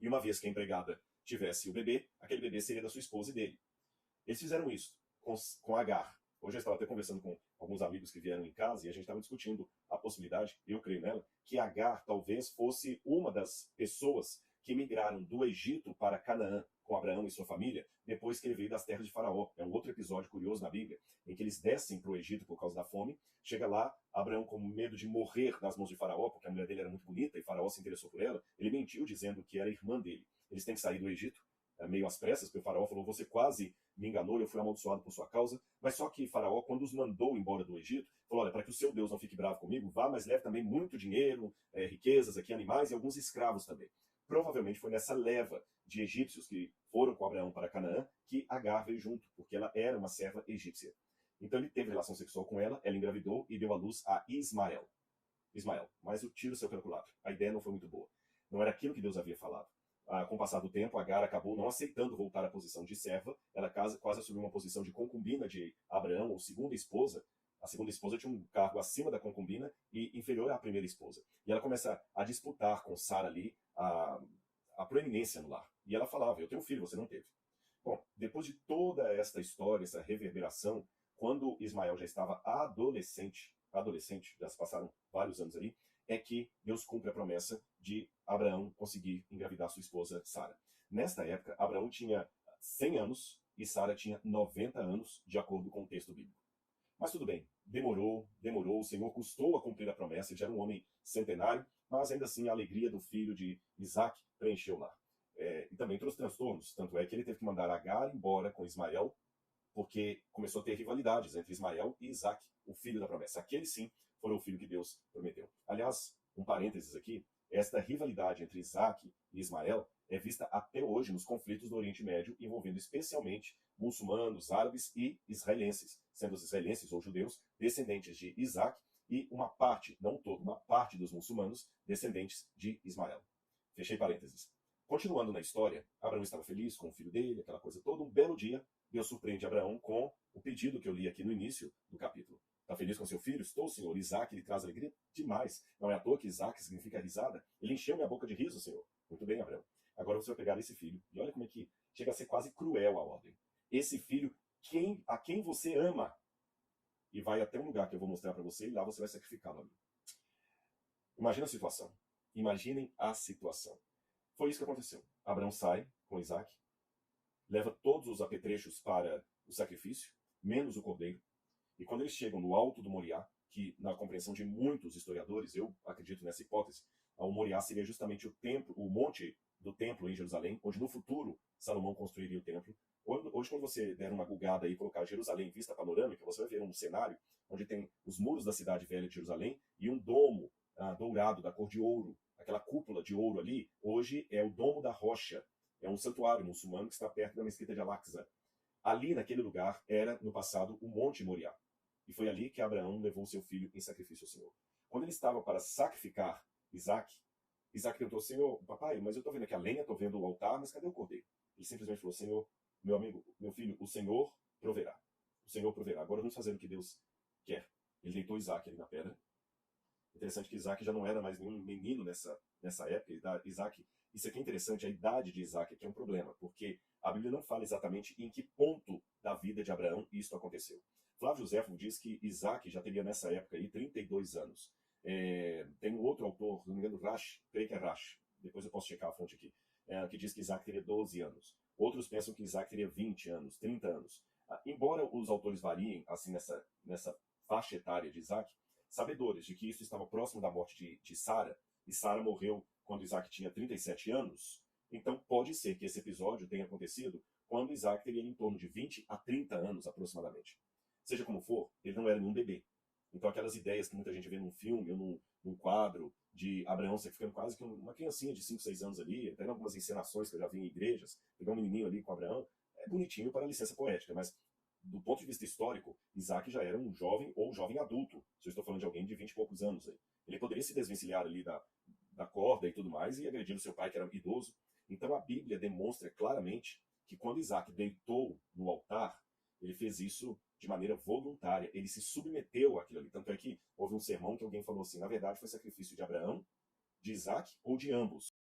e uma vez que a empregada tivesse o bebê, aquele bebê seria da sua esposa e dele. Eles fizeram isso com Agar. Hoje eu estava até conversando com alguns amigos que vieram em casa e a gente estava discutindo a possibilidade, eu creio nela, que Agar talvez fosse uma das pessoas que migraram do Egito para Canaã com Abraão e sua família, depois que ele veio das terras de Faraó. É um outro episódio curioso na Bíblia, em que eles descem para o Egito por causa da fome. Chega lá, Abraão, com medo de morrer nas mãos de Faraó, porque a mulher dele era muito bonita e Faraó se interessou por ela, ele mentiu dizendo que era irmã dele. Eles têm que sair do Egito, meio às pressas, porque o Faraó falou: você quase me enganou, eu fui amaldiçoado por sua causa. Mas só que Faraó, quando os mandou embora do Egito, falou: olha, para que o seu Deus não fique bravo comigo, vá, mas leve também muito dinheiro, riquezas aqui, animais e alguns escravos também. Provavelmente foi nessa leva de egípcios que foram com Abraão para Canaã que Agar veio junto, porque ela era uma serva egípcia. Então ele teve relação sexual com ela engravidou e deu à luz a Ismael. Mas o tiro saiu pelo culatra. A ideia não foi muito boa. Não era aquilo que Deus havia falado. Com o passar do tempo, Agar acabou não aceitando voltar à posição de serva. Ela quase assumiu uma posição de concubina de Abraão, ou segunda esposa. A segunda esposa tinha um cargo acima da concubina e inferior à primeira esposa. E ela começa a disputar com Sara ali a proeminência no lar. E ela falava: eu tenho um filho, você não teve. Bom, depois de toda esta história, essa reverberação, quando Ismael já estava adolescente, já se passaram vários anos ali, é que Deus cumpre a promessa de Abraão conseguir engravidar sua esposa Sara. Nesta época, Abraão tinha 100 anos e Sara tinha 90 anos, de acordo com o texto bíblico. Mas tudo bem, demorou, o Senhor custou a cumprir a promessa, ele já era um homem centenário, mas ainda assim a alegria do filho de Isaac preencheu lá. E também trouxe transtornos, tanto é que ele teve que mandar Agar embora com Ismael, porque começou a ter rivalidades entre Ismael e Isaac, o filho da promessa. Aquele sim foi o filho que Deus prometeu. Aliás, um parênteses aqui, esta rivalidade entre Isaac e Ismael é vista até hoje nos conflitos do Oriente Médio, envolvendo especialmente muçulmanos, árabes e israelenses, sendo os israelenses ou judeus descendentes de Isaac e uma parte, não todo, uma parte dos muçulmanos descendentes de Ismael. Fechei parênteses. Continuando na história, Abraão estava feliz com o filho dele, aquela coisa toda. Um belo dia, Deus surpreende Abraão com o pedido que eu li aqui no início do capítulo. Está feliz com seu filho? Estou, Senhor. Isaac lhe traz alegria demais. Não é à toa que Isaac significa risada. Ele encheu minha boca de riso, Senhor. Muito bem, Abraão. Agora você vai pegar esse filho. E olha como é que chega a ser quase cruel a ordem. Esse filho, a quem você ama, e vai até um lugar que eu vou mostrar para você, e lá você vai sacrificá-lo ali. Imagina a situação. Imaginem a situação. Foi isso que aconteceu. Abraão sai com Isaac, leva todos os apetrechos para o sacrifício, menos o cordeiro. E quando eles chegam no alto do Moriá, que na compreensão de muitos historiadores, eu acredito nessa hipótese, o Moriá seria justamente o templo, o monte do templo em Jerusalém, onde no futuro Salomão construiria o templo. Hoje, quando você der uma gugada e colocar Jerusalém em vista panorâmica, você vai ver um cenário onde tem os muros da cidade velha de Jerusalém e um domo dourado da cor de ouro. Aquela cúpula de ouro ali, hoje é o Domo da Rocha. É um santuário muçulmano que está perto da mesquita de Al-Aqsa. Ali, naquele lugar, era, no passado, o Monte Moriá. E foi ali que Abraão levou seu filho em sacrifício ao Senhor. Quando ele estava para sacrificar Isaac perguntou: Senhor, papai, mas eu estou vendo aqui a lenha, estou vendo o altar, mas cadê o cordeiro? Ele simplesmente falou: Senhor, meu amigo, meu filho, o Senhor proverá. O Senhor proverá. Agora vamos fazer o que Deus quer. Ele deitou Isaac ali na pedra. Interessante que Isaac já não era mais nenhum menino nessa época. Isaac, isso aqui é interessante, a idade de Isaac aqui é um problema, porque a Bíblia não fala exatamente em que ponto da vida de Abraão isto aconteceu. Flávio Josefo diz que Isaac já teria nessa época aí 32 anos. Tem um outro autor, não me engano, Rash, creio que é Rash, depois eu posso checar a fonte aqui, que diz que Isaac teria 12 anos. Outros pensam que Isaac teria 20 anos, 30 anos. Embora os autores variem assim nessa faixa etária de Isaac, sabedores de que isso estava próximo da morte de Sara, e Sara morreu quando Isaac tinha 37 anos, então pode ser que esse episódio tenha acontecido quando Isaac teria em torno de 20 a 30 anos aproximadamente. Seja como for, ele não era nenhum bebê. Então aquelas ideias que muita gente vê num filme ou num quadro de Abraão ficando quase que uma criancinha de 5, 6 anos ali, até em algumas encenações que eu já vi em igrejas, pegar um menininho ali com Abraão, é bonitinho para a licença poética, mas do ponto de vista histórico, Isaac já era um jovem ou jovem adulto, se eu estou falando de alguém de 20 e poucos anos. Aí. Ele poderia se desvencilhar ali da corda e tudo mais e agredir o seu pai, que era idoso. Então a Bíblia demonstra claramente que quando Isaac deitou no altar, ele fez isso de maneira voluntária, ele se submeteu àquilo ali. Tanto é que houve um sermão que alguém falou assim: na verdade foi sacrifício de Abraão, de Isaac ou de ambos.